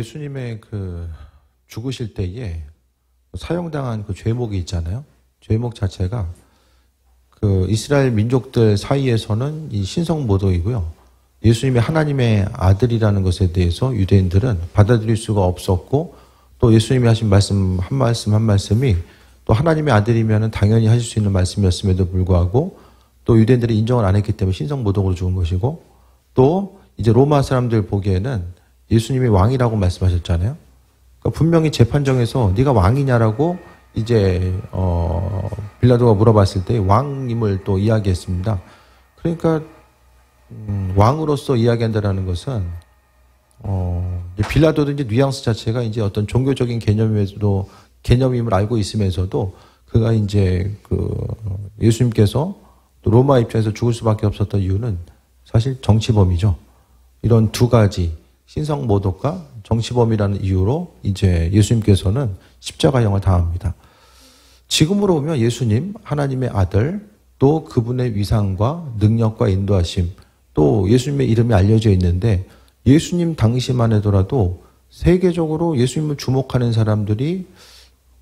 예수님의 죽으실 때에 사형당한 그 죄목이 있잖아요. 죄목 자체가 이스라엘 민족들 사이에서는 이 신성모독이고요. 예수님이 하나님의 아들이라는 것에 대해서 유대인들은 받아들일 수가 없었고, 또 예수님이 하신 말씀 한 말씀이 또 하나님의 아들이면 당연히 하실 수 있는 말씀이었음에도 불구하고 또 유대인들이 인정을 안 했기 때문에 신성모독으로 죽은 것이고, 또 이제 로마 사람들 보기에는 예수님이 왕이라고 말씀하셨잖아요. 그러니까 분명히 재판정에서 네가 왕이냐라고 이제 빌라도가 물어봤을 때 왕임을 또 이야기했습니다. 그러니까 왕으로서 이야기한다라는 것은 빌라도도 이제 뉘앙스 자체가 이제 어떤 종교적인 개념임을 알고 있으면서도 그가 이제 예수님께서 또 로마 입장에서 죽을 수밖에 없었던 이유는 사실 정치범이죠. 이런 두 가지 신성모독과 정치범이라는 이유로 이제 예수님께서는 십자가형을 당합니다. 지금으로 보면 예수님, 하나님의 아들, 또 그분의 위상과 능력과 인도하심, 또 예수님의 이름이 알려져 있는데 예수님 당시만 하더라도 세계적으로 예수님을 주목하는 사람들이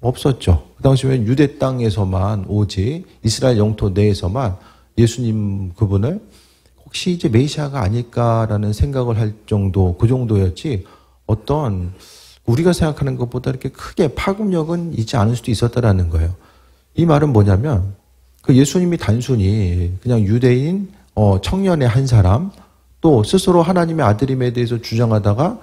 없었죠. 그 당시에는 유대 땅에서만, 오직 이스라엘 영토 내에서만 예수님 그분을 혹시 이제 메시아가 아닐까라는 생각을 할 정도, 그 정도였지 어떤 우리가 생각하는 것보다 이렇게 크게 파급력은 있지 않을 수도 있었다라는 거예요. 이 말은 뭐냐면 예수님이 단순히 그냥 유대인 청년의 한 사람, 또 스스로 하나님의 아들임에 대해서 주장하다가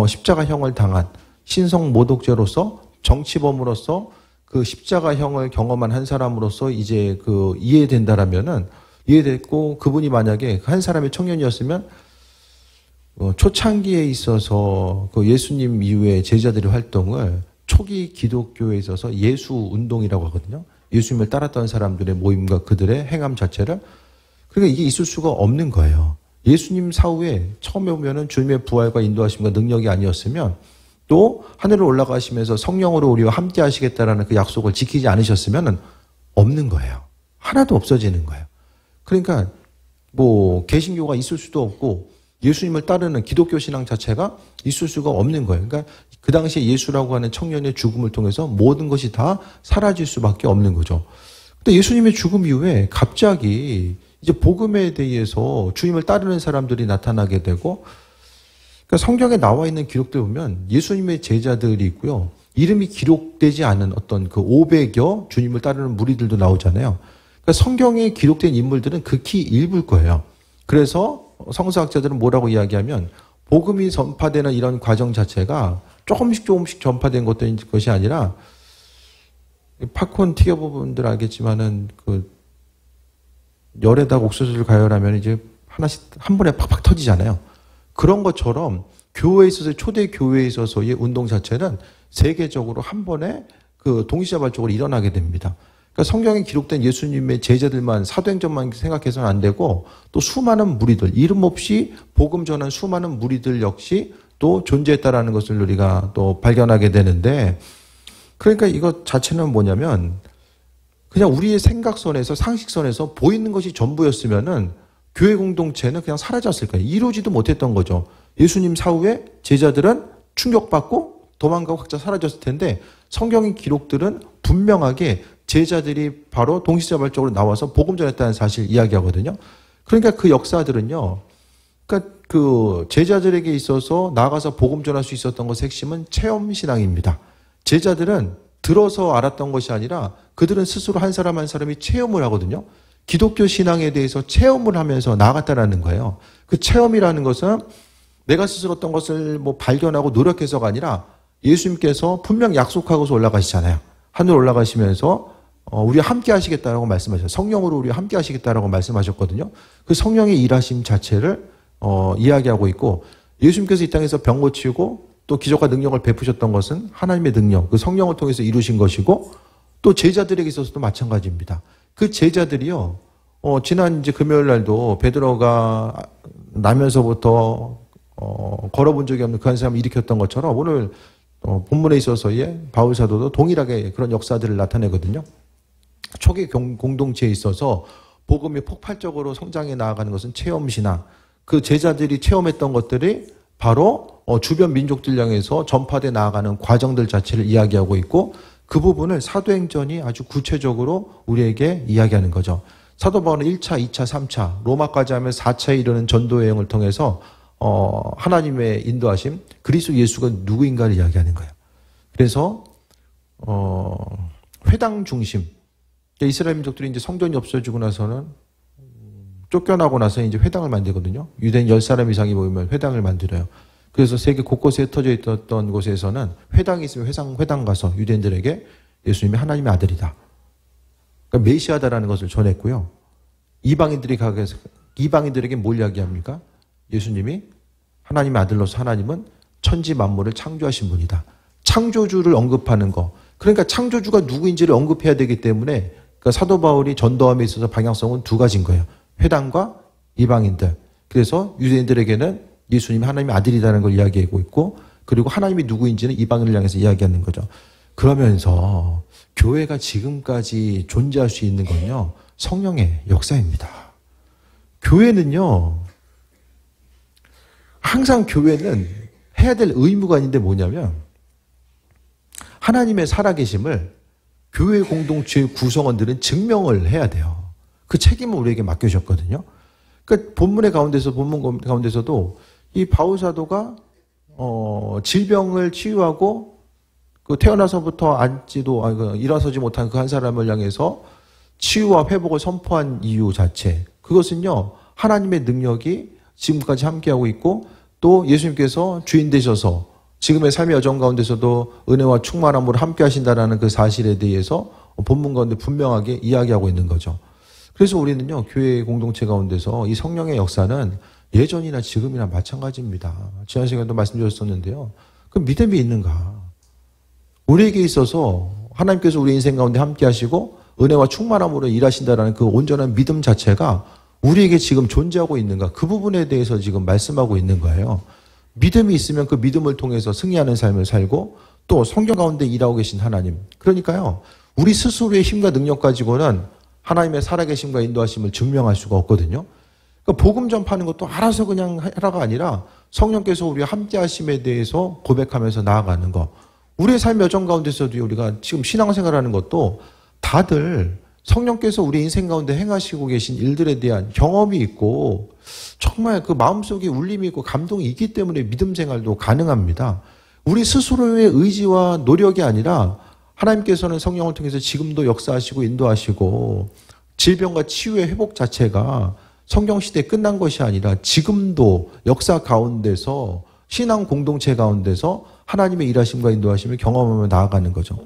십자가형을 당한 신성모독죄로서 정치범으로서 그 십자가형을 경험한 한 사람으로서 이제 이해된다라면은 이해됐고, 그분이 만약에 한 사람의 청년이었으면 초창기에 있어서 예수님 이후에 제자들의 활동을 초기 기독교에 있어서 예수 운동이라고 하거든요. 예수님을 따랐던 사람들의 모임과 그들의 행함 자체를, 그러니까 이게 있을 수가 없는 거예요. 예수님 사후에 처음에 보면은 주님의 부활과 인도하심과 능력이 아니었으면, 또 하늘을 올라가시면서 성령으로 우리와 함께 하시겠다라는 그 약속을 지키지 않으셨으면 없는 거예요. 하나도 없어지는 거예요. 그러니까 개신교가 있을 수도 없고 예수님을 따르는 기독교 신앙 자체가 있을 수가 없는 거예요. 그러니까 그 당시에 예수라고 하는 청년의 죽음을 통해서 모든 것이 다 사라질 수밖에 없는 거죠. 근데 예수님의 죽음 이후에 갑자기 이제 복음에 대해서 주님을 따르는 사람들이 나타나게 되고, 그러니까 성경에 나와 있는 기록들 보면 예수님의 제자들이 있고요. 이름이 기록되지 않은 어떤 500여 주님을 따르는 무리들도 나오잖아요. 그러니까 성경에 기록된 인물들은 극히 일부일 거예요. 그래서 성서학자들은 뭐라고 이야기하면 복음이 전파되는 이런 과정 자체가 조금씩 전파된 것이 아니라, 팝콘 튀겨보분들 알겠지만은 열에다가 옥수수를 가열하면 이제 하나씩 한 번에 팍팍 터지잖아요. 그런 것처럼 교회에 있어서, 초대 교회에 있어서의 운동 자체는 세계적으로 한 번에 동시다발적으로 일어나게 됩니다. 그러니까 성경에 기록된 예수님의 제자들만, 사도행전만 생각해서는 안 되고, 또 수많은 무리들, 이름 없이 복음 전한 수많은 무리들 역시 또 존재했다라는 것을 우리가 또 발견하게 되는데, 그러니까 이것 자체는 뭐냐면 그냥 우리의 생각선에서, 상식선에서 보이는 것이 전부였으면은 교회 공동체는 그냥 사라졌을 거예요. 이루지도 못했던 거죠. 예수님 사후에 제자들은 충격받고 도망가고 각자 사라졌을 텐데, 성경의 기록들은 분명하게 제자들이 바로 동시다발적으로 나와서 복음 전했다는 사실 이야기하거든요. 그러니까 그 역사들은요, 그러니까 제자들에게 있어서 나가서 복음 전할 수 있었던 것의 핵심은 체험신앙입니다. 제자들은 들어서 알았던 것이 아니라 그들은 스스로 한 사람 한 사람이 체험을 하거든요. 기독교 신앙에 대해서 체험을 하면서 나아갔다라는 거예요. 그 체험이라는 것은 내가 스스로 어떤 것을 발견하고 노력해서가 아니라 예수님께서 분명 약속하고서 올라가시잖아요. 하늘 올라가시면서 우리와 함께 하시겠다라고 말씀하셨어요. 성령으로 우리와 함께 하시겠다라고 말씀하셨거든요. 그 성령의 일하심 자체를 이야기하고 있고, 예수님께서 이 땅에서 병 고치고 또 기적과 능력을 베푸셨던 것은 하나님의 능력, 그 성령을 통해서 이루신 것이고, 또 제자들에게 있어서도 마찬가지입니다. 그 제자들이요, 지난 이제 금요일 날도 베드로가 나면서부터 걸어본 적이 없는 그 한 사람을 일으켰던 것처럼 오늘 본문에 있어서의 바울 사도도 동일하게 그런 역사들을 나타내거든요. 초기 공동체에 있어서 복음이 폭발적으로 성장해 나아가는 것은 체험신앙, 그 제자들이 체험했던 것들이 바로 주변 민족들 향해서 전파돼 나아가는 과정들 자체를 이야기하고 있고 그 부분을 사도행전이 아주 구체적으로 우리에게 이야기하는 거죠. 사도 바울은 1차, 2차, 3차, 로마까지 하면 4차에 이르는 전도 여행을 통해서 하나님의 인도하심, 그리스도 예수가 누구인가를 이야기하는 거예요. 그래서 회당 중심, 이스라엘 민족들이 이제 성전이 없어지고 나서는 쫓겨나고 나서 이제 회당을 만들거든요. 유대인 10사람 이상이 모이면 회당을 만들어요. 그래서 세계 곳곳에 흩어져 있었던 곳에서는 회당이 있으면 회당 가서 유대인들에게 예수님이 하나님의 아들이다, 그러니까 메시아다라는 것을 전했고요. 이방인들에게 뭘 이야기합니까? 예수님이 하나님의 아들로서 하나님은 천지 만물을 창조하신 분이다. 창조주를 언급하는 거. 그러니까 창조주가 누구인지를 언급해야 되기 때문에 그러니까 사도 바울이 전도함에 있어서 방향성은 두 가지인 거예요. 회당과 이방인들. 그래서 유대인들에게는 예수님이 하나님의 아들이라는 걸 이야기하고 있고 그리고 하나님이 누구인지는 이방인을 향해서 이야기하는 거죠. 그러면서 교회가 지금까지 존재할 수 있는 건요, 성령의 역사입니다. 교회는요, 항상 교회는 해야 될 의무가 있는데 뭐냐면 하나님의 살아계심을 교회 공동체의 구성원들은 증명을 해야 돼요. 그 책임을 우리에게 맡겨주셨거든요. 그러니까 본문 가운데서도 이 바울 사도가 질병을 치유하고 그 태어나서부터 일어서지 못한 그 한 사람을 향해서 치유와 회복을 선포한 이유 자체, 그것은요 하나님의 능력이 지금까지 함께하고 있고 또 예수님께서 주인 되셔서 지금의 삶의 여정 가운데서도 은혜와 충만함으로 함께 하신다라는 그 사실에 대해서 본문 가운데 분명하게 이야기하고 있는 거죠. 그래서 우리는요, 교회 공동체 가운데서 이 성령의 역사는 예전이나 지금이나 마찬가지입니다. 지난 시간에도 말씀드렸었는데요. 그 믿음이 있는가? 우리에게 있어서 하나님께서 우리 인생 가운데 함께 하시고 은혜와 충만함으로 일하신다라는 그 온전한 믿음 자체가 우리에게 지금 존재하고 있는가? 그 부분에 대해서 지금 말씀하고 있는 거예요. 믿음이 있으면 그 믿음을 통해서 승리하는 삶을 살고 또 성경 가운데 일하고 계신 하나님. 그러니까요, 우리 스스로의 힘과 능력 가지고는 하나님의 살아계심과 인도하심을 증명할 수가 없거든요. 그러니까 복음 전파하는 것도 알아서 그냥 하라가 아니라 성령께서 우리와 함께 하심에 대해서 고백하면서 나아가는 것. 우리의 삶 여정 가운데서도 우리가 지금 신앙생활하는 것도 다들 성령께서 우리 인생 가운데 행하시고 계신 일들에 대한 경험이 있고 정말 그 마음속에 울림이 있고 감동이 있기 때문에 믿음 생활도 가능합니다. 우리 스스로의 의지와 노력이 아니라 하나님께서는 성령을 통해서 지금도 역사하시고 인도하시고 질병과 치유의 회복 자체가 성경시대에 끝난 것이 아니라 지금도 역사 가운데서 신앙 공동체 가운데서 하나님의 일하심과 인도하심을 경험하며 나아가는 거죠.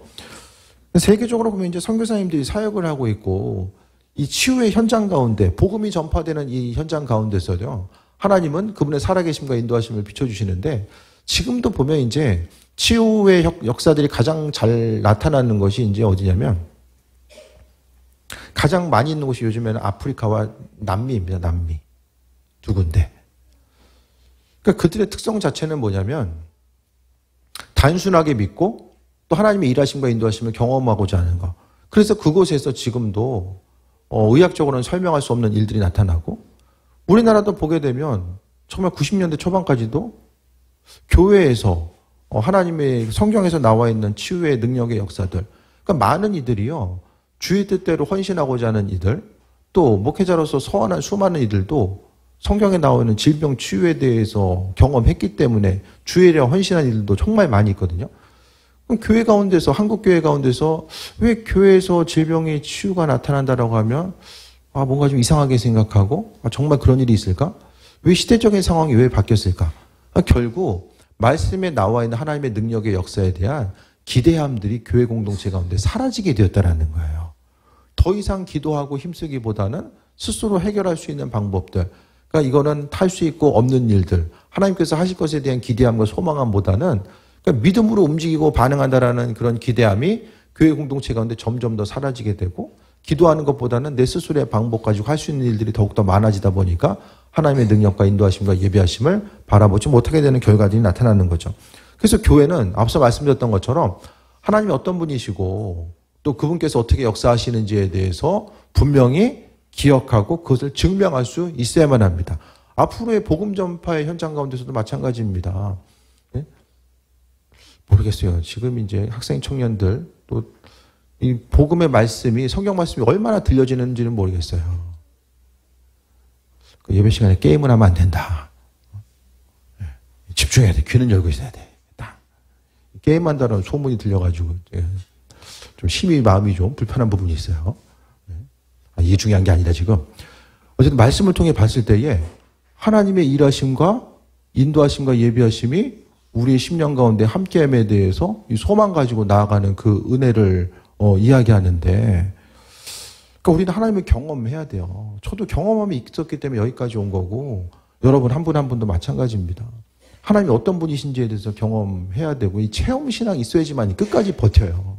세계적으로 보면 이제 선교사님들이 사역을 하고 있고 이 치유의 현장 가운데 복음이 전파되는 이 현장 가운데서요, 하나님은 그분의 살아계심과 인도하심을 비춰주시는데 지금도 보면 이제 치유의 역사들이 가장 잘 나타나는 것이 이제 어디냐면 가장 많이 있는 곳이 요즘에는 아프리카와 남미입니다. 남미. 두 군데. 그러니까 그들의 특성 자체는 뭐냐면 단순하게 믿고 또 하나님의 일하심과 인도하심을 경험하고자 하는 거. 그래서 그곳에서 지금도 의학적으로는 설명할 수 없는 일들이 나타나고 우리나라도 보게 되면 정말 90년대 초반까지도 교회에서 하나님의 성경에서 나와 있는 치유의 능력의 역사들, 그러니까 많은 이들이요, 주의 뜻대로 헌신하고자 하는 이들, 또 목회자로서 서원한 수많은 이들도 성경에 나와 있는 질병 치유에 대해서 경험했기 때문에 주의 일에 헌신한 이들도 정말 많이 있거든요. 그럼 교회 가운데서, 한국 교회 가운데서 왜 교회에서 질병의 치유가 나타난다라고 하면 뭔가 좀 이상하게 생각하고 정말 그런 일이 있을까? 왜 시대적인 상황이 왜 바뀌었을까? 결국 말씀에 나와 있는 하나님의 능력의 역사에 대한 기대함들이 교회 공동체 가운데 사라지게 되었다는 거예요. 더 이상 기도하고 힘쓰기보다는 스스로 해결할 수 있는 방법들, 그러니까 이거는 탈 수 있고 없는 일들, 하나님께서 하실 것에 대한 기대함과 소망함보다는 그러니까 믿음으로 움직이고 반응한다라는 그런 기대함이 교회 공동체 가운데 점점 더 사라지게 되고 기도하는 것보다는 내 스스로의 방법 가지고 할 수 있는 일들이 더욱더 많아지다 보니까 하나님의 능력과 인도하심과 예비하심을 바라보지 못하게 되는 결과들이 나타나는 거죠. 그래서 교회는 앞서 말씀드렸던 것처럼 하나님이 어떤 분이시고 또 그분께서 어떻게 역사하시는지에 대해서 분명히 기억하고 그것을 증명할 수 있어야만 합니다. 앞으로의 복음 전파의 현장 가운데서도 마찬가지입니다. 모르겠어요. 지금 이제 학생 청년들 또 이 복음의 말씀이 성경 말씀이 얼마나 들려지는지는 모르겠어요. 그 예배 시간에 게임을 하면 안 된다. 집중해야 돼. 귀는 열고 있어야 돼. 딱. 게임한다는 소문이 들려가지고 좀 심히 마음이 좀 불편한 부분이 있어요. 이게 중요한 게 아니라 지금 어쨌든 말씀을 통해 봤을 때에 하나님의 일하심과 인도하심과 예비하심이 우리의 심령 가운데 함께함에 대해서 이 소망 가지고 나아가는 그 은혜를 이야기하는데, 그러니까 우리는 하나님을 경험해야 돼요. 저도 경험함이 있었기 때문에 여기까지 온 거고, 여러분 한 분 한 분도 마찬가지입니다. 하나님이 어떤 분이신지에 대해서 경험해야 되고, 이 체험 신앙이 있어야지만 끝까지 버텨요.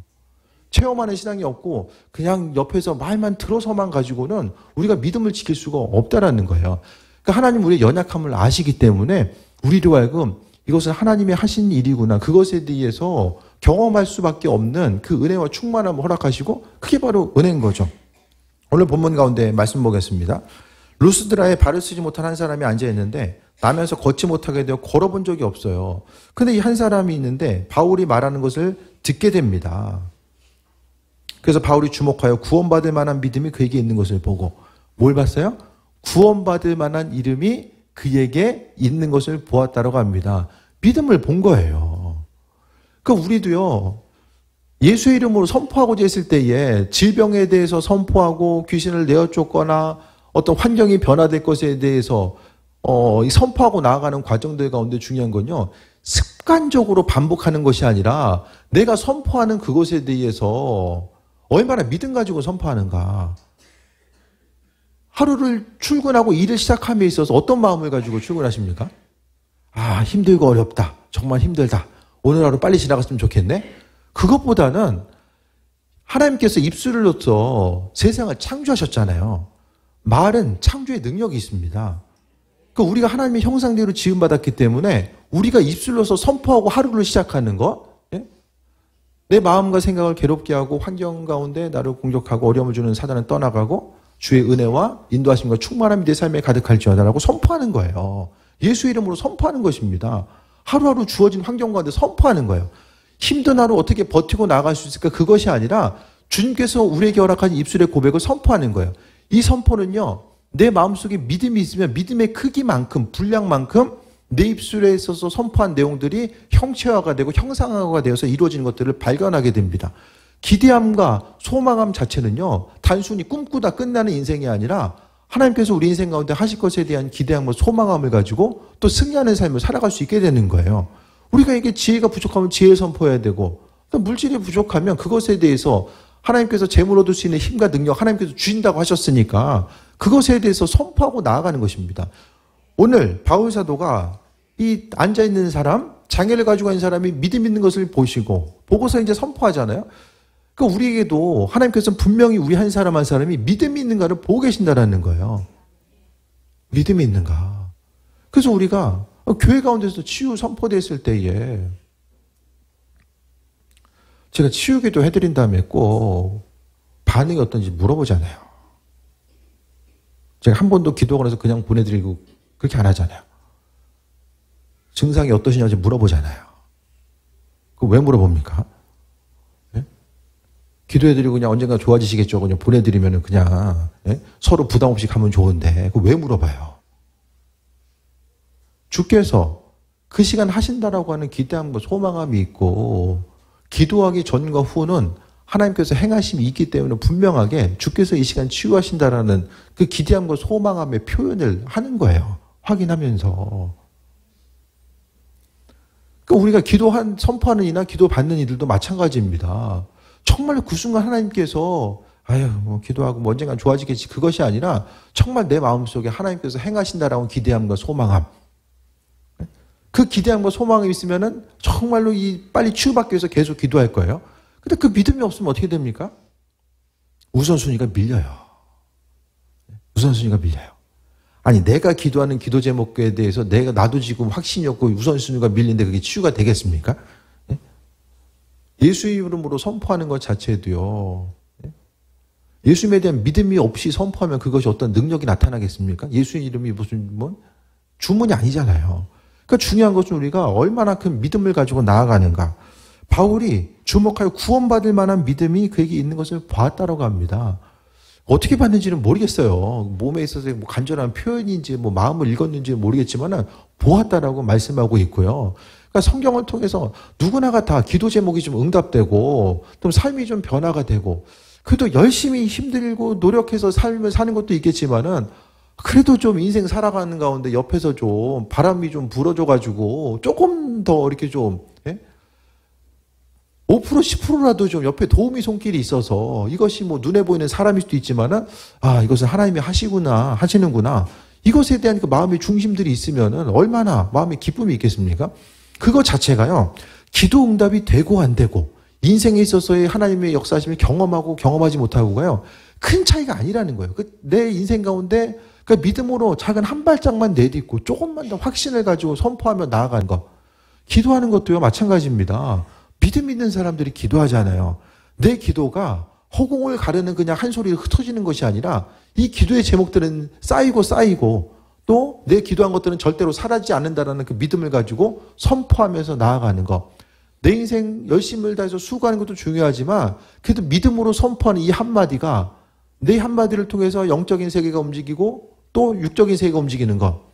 체험하는 신앙이 없고 그냥 옆에서 말만 들어서만 가지고는 우리가 믿음을 지킬 수가 없다라는 거예요. 그러니까 하나님 우리의 연약함을 아시기 때문에 우리로 하여금 이것은 하나님의 하신 일이구나, 그것에 대해서 경험할 수밖에 없는 그 은혜와 충만함을 허락하시고, 그게 바로 은혜인 거죠. 오늘 본문 가운데 말씀 보겠습니다. 루스드라에 발을 쓰지 못한 한 사람이 앉아있는데 나면서 걷지 못하게 되어 걸어본 적이 없어요. 근데 이 한 사람이 있는데 바울이 말하는 것을 듣게 됩니다. 그래서 바울이 주목하여 구원받을 만한 믿음이 그에게 있는 것을 보고, 뭘 봤어요? 구원받을 만한 이름이 그에게 있는 것을 보았다라고 합니다. 믿음을 본 거예요. 그러니까 우리도요, 예수의 이름으로 선포하고자 했을 때에 질병에 대해서 선포하고 귀신을 내어 쫓거나 어떤 환경이 변화될 것에 대해서 선포하고 나아가는 과정들 가운데 중요한 건요, 습관적으로 반복하는 것이 아니라 내가 선포하는 그것에 대해서 얼마나 믿음 가지고 선포하는가. 하루를 출근하고 일을 시작함에 있어서 어떤 마음을 가지고 출근하십니까? 아, 힘들고 어렵다. 정말 힘들다. 오늘 하루 빨리 지나갔으면 좋겠네. 그것보다는 하나님께서 입술을 넣어서 세상을 창조하셨잖아요. 말은 창조의 능력이 있습니다. 그러니까 우리가 하나님의 형상대로 지음받았기 때문에 우리가 입술로 넣어서 선포하고 하루를 시작하는 것, 내 마음과 생각을 괴롭게 하고 환경 가운데 나를 공격하고 어려움을 주는 사단은 떠나가고 주의 은혜와 인도하심과 충만함이 내 삶에 가득할지어다라고 선포하는 거예요. 예수 이름으로 선포하는 것입니다. 하루하루 주어진 환경 가운데 선포하는 거예요. 힘든 하루 어떻게 버티고 나갈 수 있을까? 그것이 아니라 주님께서 우리에게 허락한 입술의 고백을 선포하는 거예요. 이 선포는요, 내 마음속에 믿음이 있으면 믿음의 크기만큼, 분량만큼 내 입술에 있어서 선포한 내용들이 형체화가 되고 형상화가 되어서 이루어지는 것들을 발견하게 됩니다. 기대함과 소망함 자체는요, 단순히 꿈꾸다 끝나는 인생이 아니라 하나님께서 우리 인생 가운데 하실 것에 대한 기대함과 소망함을 가지고 또 승리하는 삶을 살아갈 수 있게 되는 거예요. 우리가 이게 지혜가 부족하면 지혜를 선포해야 되고, 물질이 부족하면 그것에 대해서 하나님께서 재물 얻을 수 있는 힘과 능력 하나님께서 주신다고 하셨으니까 그것에 대해서 선포하고 나아가는 것입니다. 오늘 바울 사도가 이 앉아있는 사람, 장애를 가지고 있는 사람이 믿음 있는 것을 보고서 이제 선포하잖아요. 그러니까 우리에게도 하나님께서는 분명히 우리 한 사람 한 사람이 믿음이 있는가를 보고 계신다라는 거예요. 믿음이 있는가. 그래서 우리가 교회 가운데서 치유 선포됐을 때에 제가 치유기도 해드린 다음에 꼭 반응이 어떤지 물어보잖아요. 제가 한 번도 기도하고 나서 그냥 보내드리고 그렇게 안 하잖아요. 증상이 어떠시냐고 물어보잖아요. 그거 왜 물어봅니까? 네? 기도해드리고 그냥 언젠가 좋아지시겠죠. 그냥 보내드리면 그냥 서로 부담 없이 가면 좋은데 그거 왜 물어봐요? 주께서 그 시간 하신다라고 하는 기대함과 소망함이 있고, 기도하기 전과 후는 하나님께서 행하심이 있기 때문에 분명하게 주께서 이 시간 치유하신다라는 그 기대함과 소망함의 표현을 하는 거예요. 확인하면서. 그러니까 우리가 선포하는 이나 기도 받는 이들도 마찬가지입니다. 정말 그 순간 하나님께서 기도하고 언젠간 좋아지겠지, 그것이 아니라 정말 내 마음속에 하나님께서 행하신다라는 기대함과 소망함, 그 기대함과 소망이 있으면은 정말로 빨리 치유받기 위해서 계속 기도할 거예요. 근데 그 믿음이 없으면 어떻게 됩니까? 우선순위가 밀려요. 우선순위가 밀려요. 아니, 내가 기도하는 기도 제목에 대해서 나도 지금 확신이 없고 우선순위가 밀리는데 그게 치유가 되겠습니까? 예수 이름으로 선포하는 것 자체도요, 예수님에 대한 믿음이 없이 선포하면 그것이 어떤 능력이 나타나겠습니까? 예수 이름이 무슨 주문이 아니잖아요. 그러니까 중요한 것은 우리가 얼마나 큰 믿음을 가지고 나아가는가. 바울이 주목하여 구원받을 만한 믿음이 그에게 있는 것을 보았다라고 합니다. 어떻게 봤는지는 모르겠어요. 몸에 있어서 뭐 간절한 표현인지 뭐 마음을 읽었는지 모르겠지만 보았다라고 말씀하고 있고요. 그러니까 성경을 통해서 누구나가 다 기도 제목이 좀 응답되고 좀 삶이 좀 변화가 되고 그래도 열심히 힘들고 노력해서 삶을 사는 것도 있겠지만은 그래도 좀 인생 살아가는 가운데 옆에서 좀 바람이 좀 불어줘가지고 조금 더 이렇게 좀 5% 10%라도 좀 옆에 도움이 손길이 있어서 이것이 뭐 눈에 보이는 사람일 수도 있지만은 이것은 하나님이 하시는구나 이것에 대한 그 마음의 중심들이 있으면은 얼마나 마음의 기쁨이 있겠습니까? 그거 자체가요 기도 응답이 되고 안 되고 인생에 있어서의 하나님의 역사심을 경험하고 경험하지 못하고가요 큰 차이가 아니라는 거예요. 내 인생 가운데 그 믿음으로 작은 한 발짝만 내딛고 조금만 더 확신을 가지고 선포하며 나아가는 거. 기도하는 것도요 마찬가지입니다. 믿음 있는 사람들이 기도하잖아요. 내 기도가 허공을 가르는 그냥 한 소리로 흩어지는 것이 아니라 이 기도의 제목들은 쌓이고 또 내 기도한 것들은 절대로 사라지지 않는다라는 그 믿음을 가지고 선포하면서 나아가는 거. 내 인생 열심을 다해서 수고하는 것도 중요하지만 그래도 믿음으로 선포하는 이 한마디가 내 한마디를 통해서 영적인 세계가 움직이고 또 육적인 세계가 움직이는 것.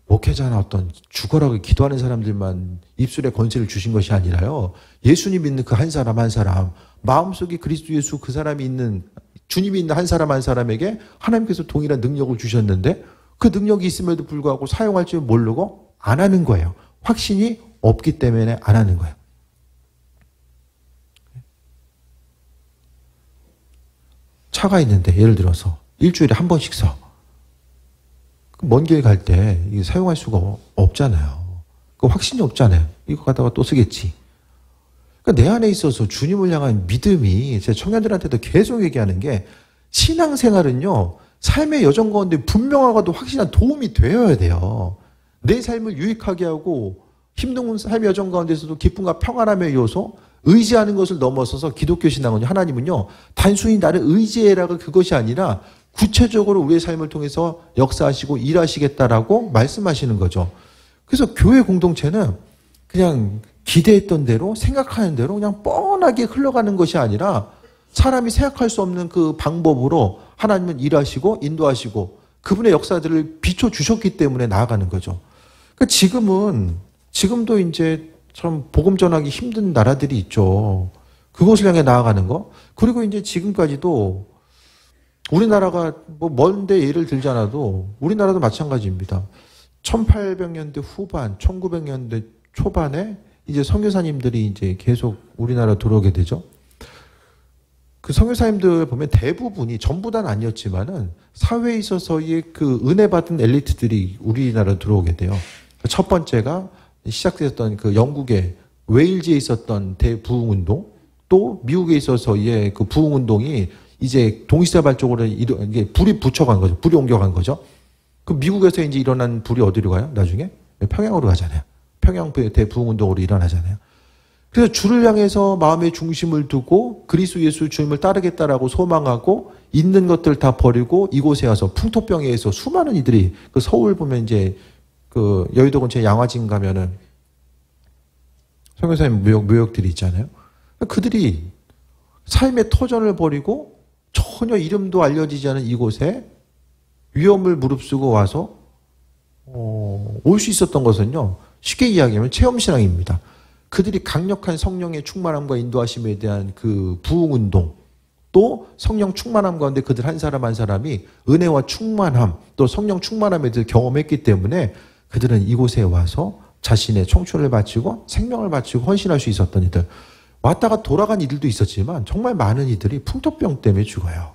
목회자나 어떤 죽어라고 기도하는 사람들만 입술에 권세를 주신 것이 아니라요. 예수님 믿는 그 한 사람 한 사람, 마음속에 그리스도 예수 그 사람이 있는, 주님이 있는 한 사람 한 사람에게 하나님께서 동일한 능력을 주셨는데 그 능력이 있음에도 불구하고 사용할 줄 모르고 안 하는 거예요. 확신이 없기 때문에 안 하는 거예요. 차가 있는데 예를 들어서 일주일에 한 번씩 써. 먼 길 갈 때 사용할 수가 없잖아요. 그 확신이 없잖아요. 이거 갖다가 또 쓰겠지. 그러니까 내 안에 있어서 주님을 향한 믿음이 제 청년들한테도 계속 얘기하는 게 신앙생활은요. 삶의 여정 가운데 분명하고도 확실한 도움이 되어야 돼요. 내 삶을 유익하게 하고 힘든 삶의 여정 가운데서도 기쁨과 평안함의 요소 의지하는 것을 넘어서서 기독교 신앙은요. 하나님은요. 단순히 나를 의지해라가 그것이 아니라 구체적으로 우리의 삶을 통해서 역사하시고 일하시겠다라고 말씀하시는 거죠. 그래서 교회 공동체는 그냥 기대했던 대로 생각하는 대로 그냥 뻔하게 흘러가는 것이 아니라 사람이 생각할 수 없는 그 방법으로 하나님은 일하시고 인도하시고 그분의 역사들을 비춰주셨기 때문에 나아가는 거죠. 그러니까 지금도 이제 참 복음 전하기 힘든 나라들이 있죠. 그곳을 향해 나아가는 거. 그리고 이제 지금까지도 우리나라가 뭐 먼데 예를 들지 않아도 우리나라도 마찬가지입니다. 1800년대 후반, 1900년대 초반에 이제 선교사님들이 이제 계속 우리나라 들어오게 되죠. 그 선교사님들 보면 대부분이 전부 다는 아니었지만은 사회에 있어서의 그 은혜 받은 엘리트들이 우리나라 들어오게 돼요. 첫 번째가 시작됐던 그 영국의 웨일즈에 있었던 대부흥운동, 또 미국에 있어서의 그 부흥운동이 이제 동시다발적으로 이게 불이 붙여간 거죠. 불이 옮겨간 거죠. 그 미국에서 이제 일어난 불이 어디로 가요? 나중에 평양으로 가잖아요. 평양 대부흥운동으로 일어나잖아요. 그래서 주를 향해서 마음의 중심을 두고 그리스도 예수 주님을 따르겠다라고 소망하고 있는 것들 다 버리고 이곳에 와서 풍토병에 의해서 수많은 이들이 그 서울 보면 이제 그 여의도 근처에 양화진 가면은 선교사님 묘역들이 있잖아요. 그들이 삶의 터전을 버리고 전혀 이름도 알려지지 않은 이곳에 위험을 무릅쓰고 와서 올 수 있었던 것은요. 쉽게 이야기하면 체험신앙입니다. 그들이 강력한 성령의 충만함과 인도하심에 대한 그 부흥운동 또 성령 충만함 가운데 그들 한 사람 한 사람이 은혜와 충만함 또 성령 충만함에 대해서 경험했기 때문에 그들은 이곳에 와서 자신의 청춘을 바치고 생명을 바치고 헌신할 수 있었던 이들. 왔다가 돌아간 이들도 있었지만 정말 많은 이들이 풍토병 때문에 죽어요.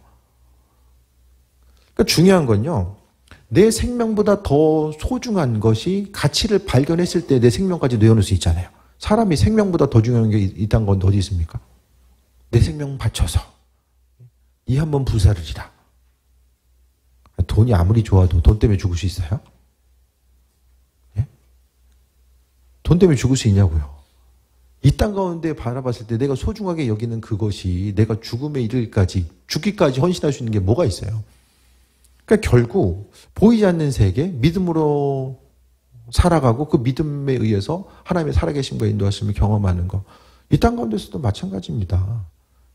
그러니까 중요한 건요. 내 생명보다 더 소중한 것이 가치를 발견했을 때 내 생명까지 내어놓을 수 있잖아요. 사람이 생명보다 더 중요한 게 있다는 건 어디 있습니까? 내 생명 바쳐서 이 한 번 불사르리라. 돈이 아무리 좋아도 돈 때문에 죽을 수 있어요? 예? 돈 때문에 죽을 수 있냐고요. 이 땅 가운데 바라봤을 때 내가 소중하게 여기는 그것이 내가 죽음에 이르기까지 죽기까지 헌신할 수 있는 게 뭐가 있어요? 그러니까 결국 보이지 않는 세계, 믿음으로 살아가고 그 믿음에 의해서 하나님의 살아계심과 인도하심을 경험하는 거. 이 땅 가운데서도 마찬가지입니다.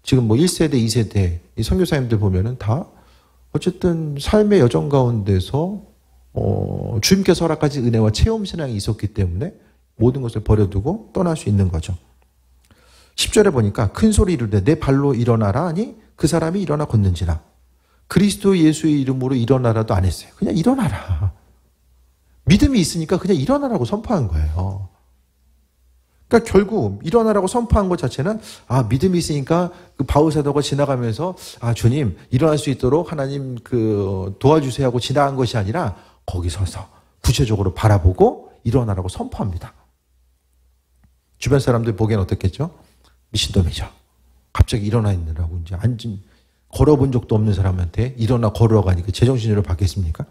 지금 뭐 1세대, 2세대 이 선교사님들 보면은 다 어쨌든 삶의 여정 가운데서 주님께서 허락하신 은혜와 체험 신앙이 있었기 때문에 모든 것을 버려두고 떠날 수 있는 거죠. 10절에 보니까 큰 소리 이르되 내 발로 일어나라 하니 그 사람이 일어나 걷는지라. 그리스도 예수의 이름으로 일어나라도 안 했어요. 그냥 일어나라. 믿음이 있으니까 그냥 일어나라고 선포한 거예요. 그러니까 결국 일어나라고 선포한 것 자체는 믿음이 있으니까 그 바울 사도가 지나가면서 주님 일어날 수 있도록 하나님 도와주세요 하고 지나간 것이 아니라 거기 서서 구체적으로 바라보고 일어나라고 선포합니다. 주변 사람들 보기엔 어떻겠죠? 미친놈이죠. 갑자기 일어나 있느라고 이제 걸어본 적도 없는 사람한테 일어나 걸으러 가니까 제정신으로 받겠습니까?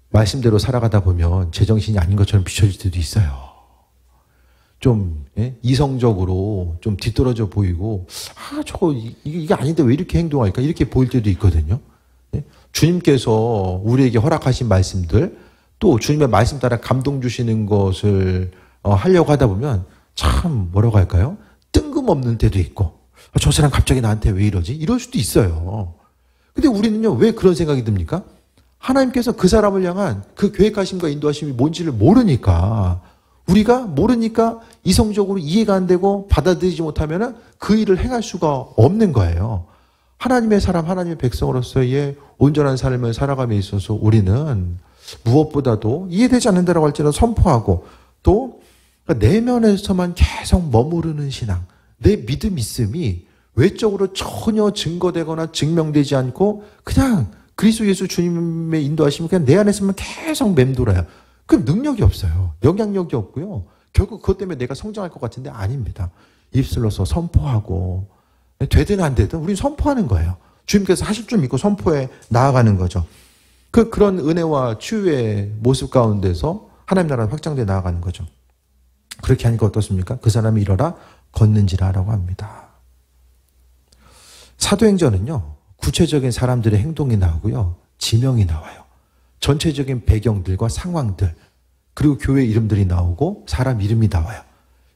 말씀대로 살아가다 보면 제정신이 아닌 것처럼 비춰질 때도 있어요. 좀 이성적으로 좀 뒤떨어져 보이고 저거 이게 아닌데 왜 이렇게 행동할까? 이렇게 보일 때도 있거든요. 주님께서 우리에게 허락하신 말씀들 또 주님의 말씀 따라 감동 주시는 것을 하려고 하다 보면 참 뭐라고 할까요? 뜬금없는 때도 있고 저 사람 갑자기 나한테 왜 이러지? 이럴 수도 있어요. 근데 우리는요 왜 그런 생각이 듭니까? 하나님께서 그 사람을 향한 그 계획하심과 인도하심이 뭔지를 모르니까 우리가 모르니까 이성적으로 이해가 안 되고 받아들이지 못하면 그 일을 행할 수가 없는 거예요. 하나님의 사람, 하나님의 백성으로서의 온전한 삶을 살아감에 있어서 우리는 무엇보다도 이해되지 않는다라고 할지라도 선포하고 또 내면에서만 계속 머무르는 신앙, 내 믿음 있음이 외적으로 전혀 증거되거나 증명되지 않고 그냥 그리스도 예수 주님의 인도하시면 그냥 내 안에서만 계속 맴돌아요. 그럼 능력이 없어요. 영향력이 없고요. 결국 그것 때문에 내가 성장할 것 같은데 아닙니다. 입술로서 선포하고 되든 안 되든 우리는 선포하는 거예요. 주님께서 하실 줄 믿고 선포해 나아가는 거죠. 그런 은혜와 치유의 모습 가운데서 하나님 나라는 확장돼 나아가는 거죠. 그렇게 하니까 어떻습니까? 그 사람이 일어나 걷는지라라고 합니다. 사도행전은요. 구체적인 사람들의 행동이 나오고요. 지명이 나와요. 전체적인 배경들과 상황들 그리고 교회 이름들이 나오고 사람 이름이 나와요.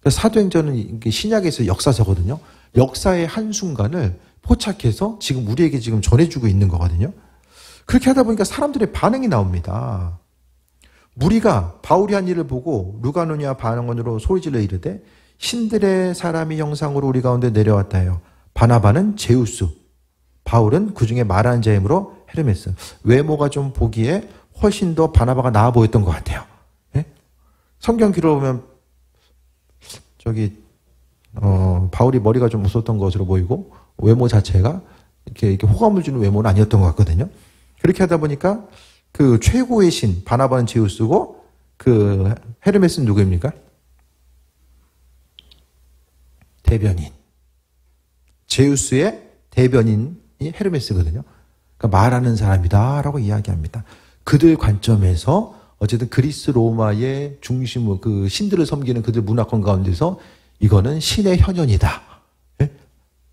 사도행전은 신약에서 역사서거든요. 역사의 한순간을 포착해서 지금 우리에게 지금 전해주고 있는 거거든요. 그렇게 하다 보니까 사람들의 반응이 나옵니다. 무리가 바울이 한 일을 보고 루가노니아 반응원으로 소리질러 이르되 신들의 사람이 형상으로 우리 가운데 내려왔다 해요. 바나바는 제우스, 바울은 그중에 말하는 자이므로 헤르메스. 외모가 좀 보기에 훨씬 더 바나바가 나아 보였던 것 같아요. 성경 기록을 보면 바울이 머리가 좀 웃었던 것으로 보이고 외모 자체가 이렇게 호감을 주는 외모는 아니었던 것 같거든요. 그렇게 하다 보니까 그 최고의 신 바나바는 제우스고 그 헤르메스는 누구입니까? 대변인. 제우스의 대변인이 헤르메스거든요. 그러니까 말하는 사람이다라고 이야기합니다. 그들 관점에서 어쨌든 그리스 로마의 중심으로 그 신들을 섬기는 그들 문화권 가운데서 이거는 신의 현현이다.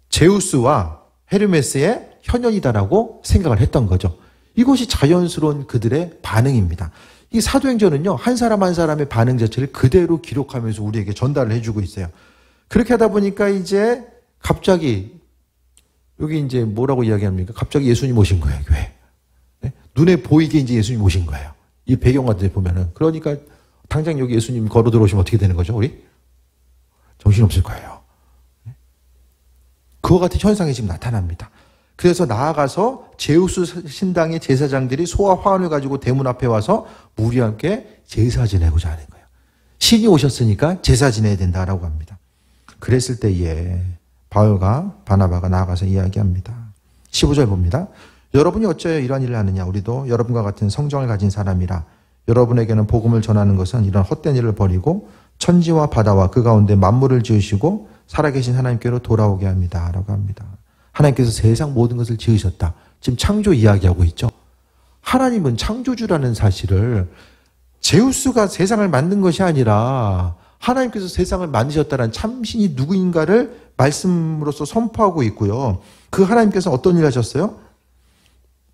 제우스와 헤르메스의 현현이다라고 생각을 했던 거죠. 이것이 자연스러운 그들의 반응입니다. 이 사도행전은요, 한 사람 한 사람의 반응 자체를 그대로 기록하면서 우리에게 전달을 해주고 있어요. 그렇게 하다 보니까 이제 갑자기 여기 이제 뭐라고 이야기합니까? 갑자기 예수님 오신 거예요, 교회. 눈에 보이게 이제 예수님 오신 거예요. 이 배경 같은 데 보면은. 그러니까 당장 여기 예수님 걸어 들어오시면 어떻게 되는 거죠, 우리? 정신없을 거예요. 그와 같은 현상이 지금 나타납니다. 그래서 나아가서 제우스 신당의 제사장들이 소와 화환을 가지고 대문 앞에 와서 무리와 함께 제사 지내고자 하는 거예요. 신이 오셨으니까 제사 지내야 된다라고 합니다. 그랬을 때에 바울과 바나바가 나아가서 이야기합니다. 15절 봅니다. 여러분이 어찌하여 이러한 일을 하느냐? 우리도 여러분과 같은 성정을 가진 사람이라. 여러분에게는 복음을 전하는 것은 이런 헛된 일을 버리고 천지와 바다와 그 가운데 만물을 지으시고 살아계신 하나님께로 돌아오게 합니다. 라고 합니다. 하나님께서 세상 모든 것을 지으셨다. 지금 창조 이야기하고 있죠. 하나님은 창조주라는 사실을 제우스가 세상을 만든 것이 아니라 하나님께서 세상을 만드셨다는 참신이 누구인가를 말씀으로서 선포하고 있고요. 그 하나님께서 어떤 일을 하셨어요?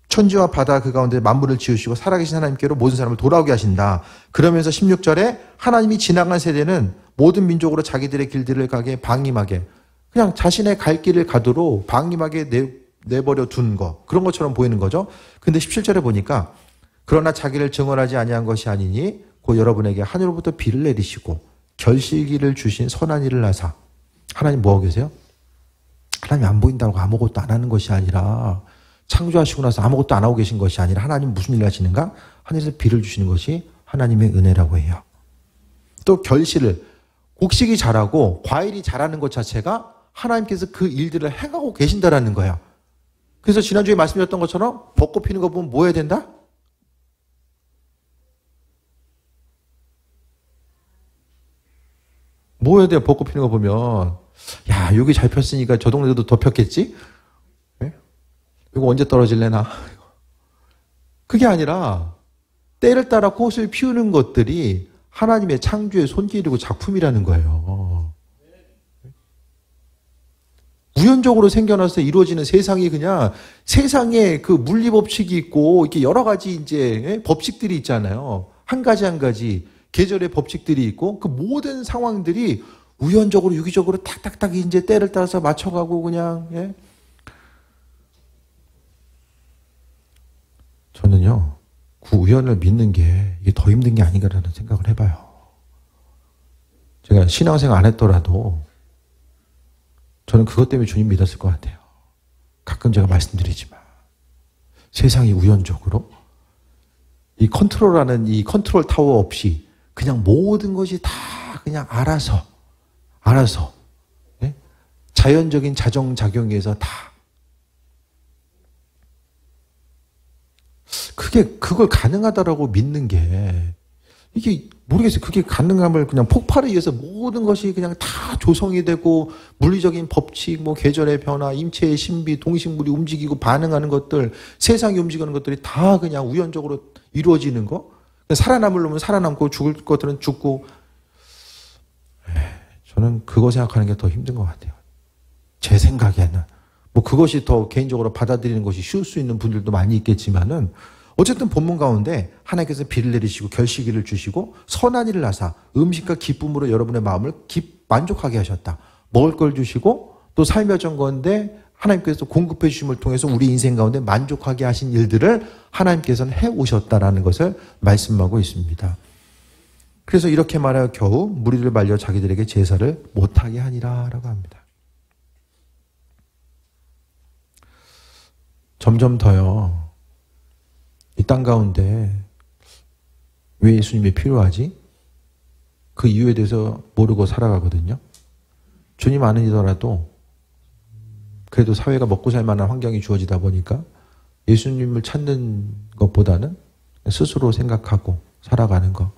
천지와 바다 그 가운데 만물을 지으시고 살아계신 하나님께로 모든 사람을 돌아오게 하신다. 그러면서 16절에 하나님이 지나간 세대는 모든 민족으로 자기들의 길들을 가게 방임하게, 그냥 자신의 갈 길을 가도록 방임하게 내버려 둔 거, 그런 것처럼 보이는 거죠. 근데 17절에 보니까 그러나 자기를 증언하지 아니한 것이 아니니 곧 여러분에게 하늘로부터 비를 내리시고 결실기를 주신 선한 일을 하사. 하나님 뭐하고 계세요? 하나님 안 보인다고 아무것도 안 하는 것이 아니라, 창조하시고 나서 아무것도 안 하고 계신 것이 아니라 하나님 무슨 일을 하시는가? 하늘에서 비를 주시는 것이 하나님의 은혜라고 해요. 또 결실을, 곡식이 자라고 과일이 자라는 것 자체가 하나님께서 그 일들을 행하고 계신다라는 거예요. 그래서 지난주에 말씀드렸던 것처럼 벚꽃 피는 거 보면 뭐 해야 된다? 뭐 해야 돼요? 벚꽃 피는 거 보면. 야, 여기 잘 폈으니까 저 동네도 더 폈겠지? 네? 이거 언제 떨어질래나? 그게 아니라 때를 따라 꽃을 피우는 것들이 하나님의 창조의 손길이고 작품이라는 거예요. 우연적으로 생겨나서 이루어지는 세상이 그냥 세상에 그 물리 법칙이 있고 이렇게 여러 가지 이제 법칙들이 있잖아요. 한 가지 한 가지 계절의 법칙들이 있고 그 모든 상황들이 우연적으로 유기적으로 탁탁탁 이제 때를 따라서 맞춰가고 그냥 저는요 그 우연을 믿는 게 이게 더 힘든 게 아닌가라는 생각을 해봐요. 제가 신앙생활 안 했더라도 저는 그것 때문에 주님 믿었을 것 같아요. 가끔 제가 말씀드리지만 세상이 우연적으로 이 컨트롤하는 이 컨트롤 타워 없이 그냥 모든 것이 다 그냥 알아서 예? 자연적인 자정작용에 의해서 다 그걸 가능하다라고 믿는 게 이게 모르겠어요. 그게 가능함을 그냥 폭발에 의해서 모든 것이 그냥 다 조성이 되고 물리적인 법칙, 뭐 계절의 변화, 임체의 신비, 동식물이 움직이고 반응하는 것들, 세상이 움직이는 것들이 다 그냥 우연적으로 이루어지는 거. 살아남을 놈은 살아남고 죽을 것들은 죽고. 저는 그거 생각하는 게 더 힘든 것 같아요. 제 생각에는. 뭐 그것이 더 개인적으로 받아들이는 것이 쉬울 수 있는 분들도 많이 있겠지만은 어쨌든 본문 가운데 하나님께서 비를 내리시고 결실기를 주시고 선한 일을 하사 음식과 기쁨으로 여러분의 마음을 만족하게 하셨다. 먹을 걸 주시고 또 삶의 정건데 하나님께서 공급해 주심을 통해서 우리 인생 가운데 만족하게 하신 일들을 하나님께서는 해오셨다라는 것을 말씀하고 있습니다. 그래서 이렇게 말하여 겨우 무리를 말려 자기들에게 제사를 못하게 하니라 라고 합니다. 점점 더요. 이 땅 가운데 왜 예수님이 필요하지? 그 이유에 대해서 모르고 살아가거든요. 주님 아니더라도 그래도 사회가 먹고 살 만한 환경이 주어지다 보니까 예수님을 찾는 것보다는 스스로 생각하고 살아가는 것.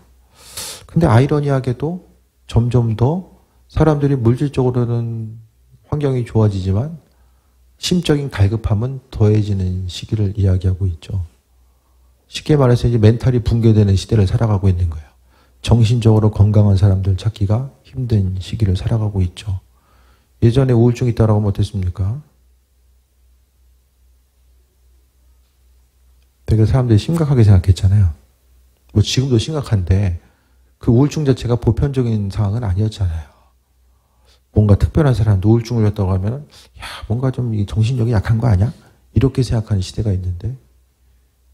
근데 아이러니하게도 점점 더 사람들이 물질적으로는 환경이 좋아지지만 심적인 갈급함은 더해지는 시기를 이야기하고 있죠. 쉽게 말해서 이제 멘탈이 붕괴되는 시대를 살아가고 있는 거예요. 정신적으로 건강한 사람들 찾기가 힘든 시기를 살아가고 있죠. 예전에 우울증이 있다라고 하면 어땠습니까? 되게 사람들이 심각하게 생각했잖아요. 뭐 지금도 심각한데 그 우울증 자체가 보편적인 상황은 아니었잖아요. 뭔가 특별한 사람도 우울증을 갖다고 하면 야 뭔가 좀 정신력이 약한 거 아니야? 이렇게 생각하는 시대가 있는데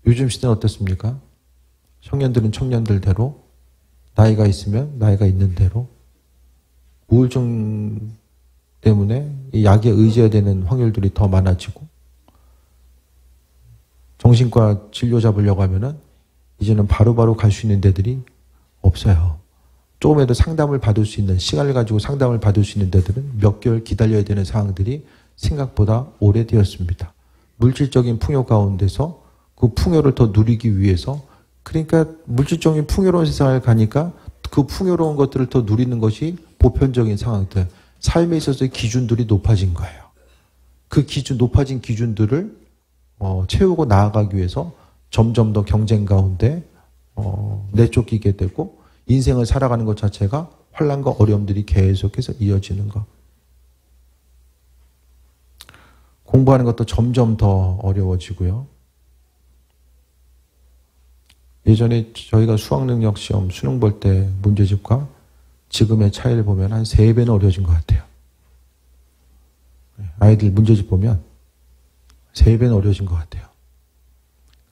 요즘 시대는 어떻습니까? 청년들은 청년들대로 나이가 있으면 나이가 있는 대로 우울증 때문에 이 약에 의지해야 되는 확률들이 더 많아지고 정신과 진료 잡으려고 하면은 이제는 바로바로 갈 수 있는 데들이 없어요. 조금이라도 상담을 받을 수 있는 시간을 가지고 상담을 받을 수 있는 데들은 몇 개월 기다려야 되는 상황들이 생각보다 오래되었습니다. 물질적인 풍요 가운데서 그 풍요를 더 누리기 위해서 그러니까 물질적인 풍요로운 세상을 가니까 그 풍요로운 것들을 더 누리는 것이 보편적인 상황들, 삶에 있어서의 기준들이 높아진 거예요. 그 기준, 높아진 기준들을 채우고 나아가기 위해서 점점 더 경쟁 가운데 내쫓기게 되고 인생을 살아가는 것 자체가 환난과 어려움들이 계속해서 이어지는 것. 공부하는 것도 점점 더 어려워지고요. 예전에 저희가 수학능력 시험 수능 볼 때 문제집과 지금의 차이를 보면 한 3배는 어려워진 것 같아요. 아이들 문제집 보면 3배는 어려워진 것 같아요.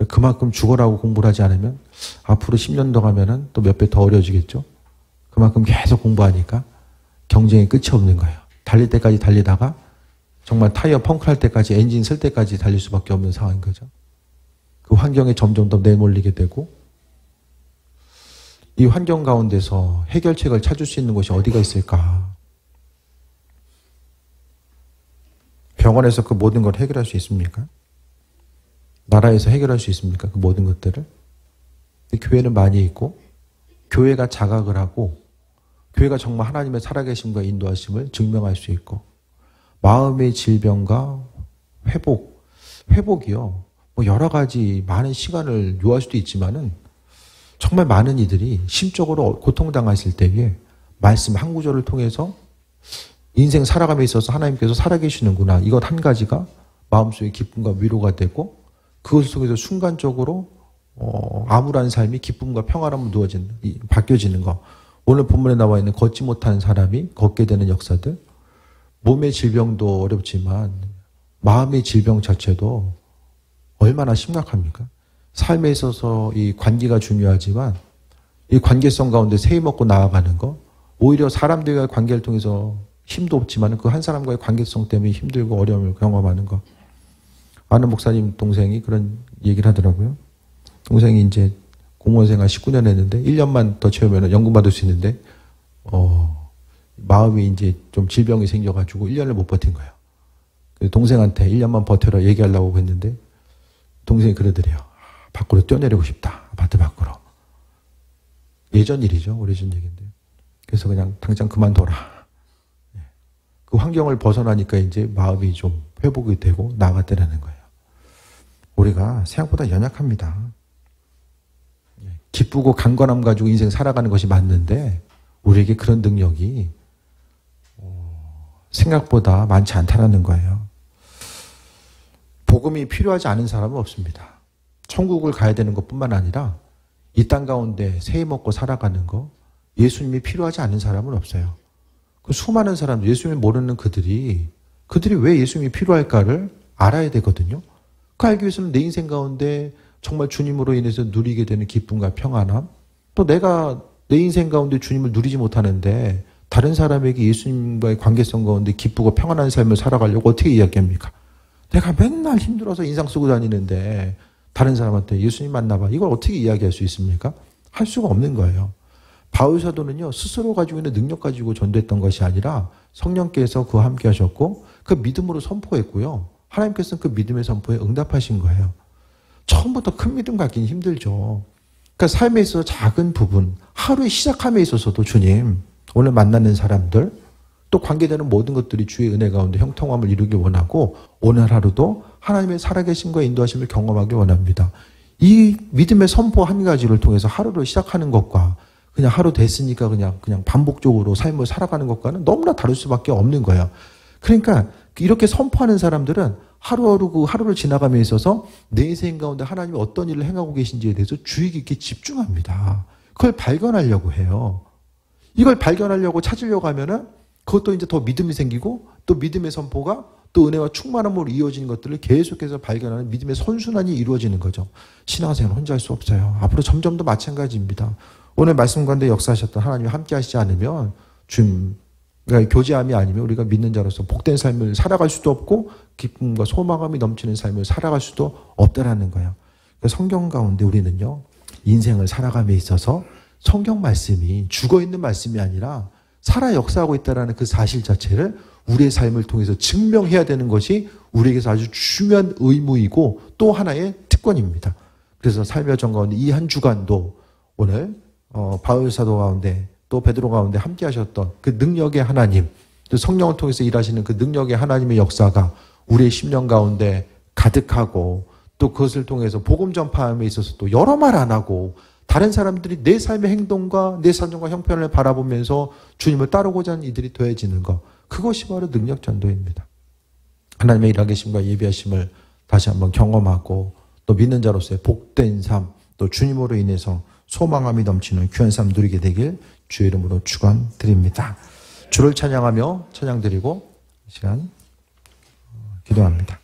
그만큼 죽어라고 공부를 하지 않으면 앞으로 10년 더 가면은 또 몇 배 더 어려워지겠죠. 그만큼 계속 공부하니까 경쟁이 끝이 없는 거예요. 달릴 때까지 달리다가 정말 타이어 펑크할 때까지 엔진 쓸 때까지 달릴 수밖에 없는 상황인 거죠. 그 환경에 점점 더 내몰리게 되고 이 환경 가운데서 해결책을 찾을 수 있는 곳이 어디가 있을까? 병원에서 그 모든 걸 해결할 수 있습니까? 나라에서 해결할 수 있습니까? 그 모든 것들을? 교회는 많이 있고 교회가 자각을 하고 교회가 정말 하나님의 살아계심과 인도하심을 증명할 수 있고 마음의 질병과 회복이요. 뭐 여러 가지 많은 시간을 요할 수도 있지만은 정말 많은 이들이 심적으로 고통당했을 때에 말씀 한 구절을 통해서 인생 살아감에 있어서 하나님께서 살아계시는구나. 이것 한 가지가 마음속에 기쁨과 위로가 되고 그것 속에서 순간적으로 암울한 삶이 기쁨과 평화로움으로 바뀌어지는 거. 오늘 본문에 나와 있는 걷지 못한 사람이 걷게 되는 역사들. 몸의 질병도 어렵지만 마음의 질병 자체도 얼마나 심각합니까? 삶에 있어서 이 관계가 중요하지만 이 관계성 가운데 세이 먹고 나아가는 거 오히려 사람들과의 관계를 통해서 힘도 없지만 그 한 사람과의 관계성 때문에 힘들고 어려움을 경험하는 거. 아는 목사님 동생이 그런 얘기를 하더라고요. 동생이 이제 공무원 생활 19년 했는데 1년만 더 채우면 연금 받을 수 있는데 마음이 이제 좀 질병이 생겨가지고 1년을 못 버틴 거예요. 동생한테 1년만 버텨라 얘기하려고 했는데 동생이 그러더래요. 밖으로 뛰어내리고 싶다. 아파트 밖으로. 예전 일이죠. 오래전 얘기인데. 그래서 그냥 당장 그만둬라. 그 환경을 벗어나니까 이제 마음이 좀 회복이 되고 나아갔다는 거예요. 우리가 생각보다 연약합니다. 기쁘고 강건함 가지고 인생 살아가는 것이 맞는데 우리에게 그런 능력이 생각보다 많지 않다는 거예요. 복음이 필요하지 않은 사람은 없습니다. 천국을 가야 되는 것뿐만 아니라 이 땅 가운데 세이 먹고 살아가는 거 예수님이 필요하지 않은 사람은 없어요. 그 수많은 사람들, 예수님을 모르는 그들이 왜 예수님이 필요할까를 알아야 되거든요. 그 알기 위해서는 내 인생 가운데 정말 주님으로 인해서 누리게 되는 기쁨과 평안함, 또 내가 내 인생 가운데 주님을 누리지 못하는데 다른 사람에게 예수님과의 관계성 가운데 기쁘고 평안한 삶을 살아가려고 어떻게 이야기합니까? 내가 맨날 힘들어서 인상 쓰고 다니는데 다른 사람한테 예수님 만나봐. 이걸 어떻게 이야기할 수 있습니까? 할 수가 없는 거예요. 바울 사도는요, 스스로 가지고 있는 능력 가지고 전도했던 것이 아니라 성령께서 그와 함께 하셨고 그 믿음으로 선포했고요. 하나님께서는 그 믿음의 선포에 응답하신 거예요. 처음부터 큰 믿음 갖기는 힘들죠. 그러니까 삶에 있어서 작은 부분, 하루의 시작함에 있어서도 주님, 오늘 만나는 사람들, 또 관계되는 모든 것들이 주의 은혜 가운데 형통함을 이루길 원하고 오늘 하루도 하나님의 살아계심과 인도하심을 경험하길 원합니다. 이 믿음의 선포 한 가지를 통해서 하루를 시작하는 것과 그냥 하루 됐으니까 그냥 반복적으로 삶을 살아가는 것과는 너무나 다를 수밖에 없는 거예요. 그러니까 이렇게 선포하는 사람들은 하루하루 그 하루를 지나감에 있어서 내 인생 가운데 하나님이 어떤 일을 행하고 계신지에 대해서 주의 깊게 집중합니다. 그걸 발견하려고 해요. 이걸 발견하려고 찾으려고 하면은 그것도 이제 더 믿음이 생기고 또 믿음의 선포가 또 은혜와 충만함으로 이루어지는 것들을 계속해서 발견하는 믿음의 선순환이 이루어지는 거죠. 신앙생활 혼자 할 수 없어요. 앞으로 점점 더 마찬가지입니다. 오늘 말씀 가운데 역사하셨던 하나님이 함께 하시지 않으면 그러니까 교제함이 아니면 우리가 믿는 자로서 복된 삶을 살아갈 수도 없고 기쁨과 소망감이 넘치는 삶을 살아갈 수도 없다라는 거예요. 그러니까 성경 가운데 우리는요, 인생을 살아감에 있어서 성경 말씀이 죽어있는 말씀이 아니라 살아 역사하고 있다는 그 사실 자체를 우리의 삶을 통해서 증명해야 되는 것이 우리에게서 아주 중요한 의무이고 또 하나의 특권입니다. 그래서 삶의 여정 가운데 이 한 주간도 오늘 바울 사도 가운데 또 베드로 가운데 함께 하셨던 그 능력의 하나님, 또 성령을 통해서 일하시는 그 능력의 하나님의 역사가 우리의 심령 가운데 가득하고 또 그것을 통해서 복음 전파함에 있어서 또 여러 말 안 하고 다른 사람들이 내 삶의 행동과 내 사정과 형편을 바라보면서 주님을 따르고자 하는 이들이 되어지는 것, 그것이 바로 능력 전도입니다. 하나님의 일하계심과 예비하심을 다시 한번 경험하고 또 믿는 자로서의 복된 삶, 또 주님으로 인해서 소망함이 넘치는 귀한 삶 누리게 되길 주의 이름으로 축원드립니다. 주를 찬양하며 찬양 드리고 이 시간 기도합니다.